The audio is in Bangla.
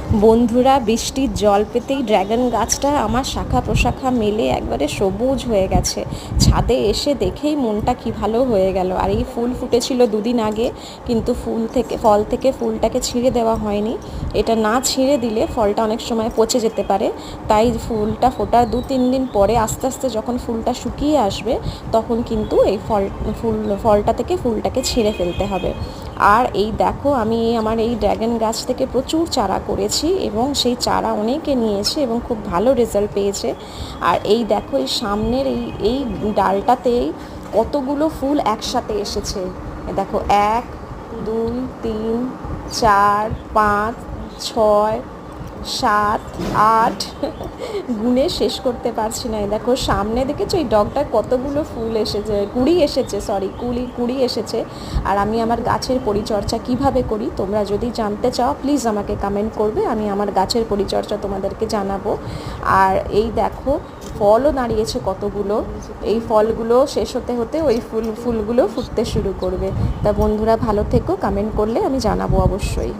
বন্ধুরা, বৃষ্টির জল পেতেই ড্র্যাগন গাছটা আমার শাখা প্রশাখা মেলে একবারে সবুজ হয়ে গেছে। ছাদে এসে দেখেই মনটা কি ভালো হয়ে গেল। আর এই ফুল ফুটেছিল দুদিন আগে, কিন্তু ফল থেকে ফুলটাকে ছিঁড়ে দেওয়া হয়নি। এটা না ছিঁড়ে দিলে ফলটা অনেক সময় পচে যেতে পারে। তাই ফুলটা ফোটার 2-3 দিন পরে আস্তে আস্তে যখন ফুলটা শুকিয়ে আসবে, তখন কিন্তু এই ফলটা থেকে ফুলটাকে ছিঁড়ে ফেলতে হবে। আর এই দেখো, আমি আমার এই ড্র্যাগন গাছ থেকে প্রচুর চারা করেছি এবং সেই চারা অনেকে নিয়েছে এবং খুব ভালো রেজাল্ট পেয়েছে। আর এই দেখো, এই সামনের এই ডালটাতেই কতগুলো ফুল একসাথে এসেছে। দেখো, 1, 2, 3, 4, 5, 6, 7, 8 গুনে শেষ করতে পারছি না। দেখো সামনে দেখেছো, এই ডগটার কতগুলো ফুল এসেছে, কুড়ি এসেছে। আর আমি আমার গাছের পরিচর্যা কিভাবে করি, তোমরা যদি জানতে চাও প্লিজ আমাকে কমেন্ট করবে, আমি আমার গাছের পরিচর্যা তোমাদেরকে জানাবো। আর এই দেখো, ফলও দাঁড়িয়েছে কতগুলো। এই ফলগুলো শেষ হতে হতে ওই ফুলগুলো ফুটতে শুরু করবে। তা বন্ধুরা, ভালো থেকো, কমেন্ট করলে আমি জানাবো অবশ্যই।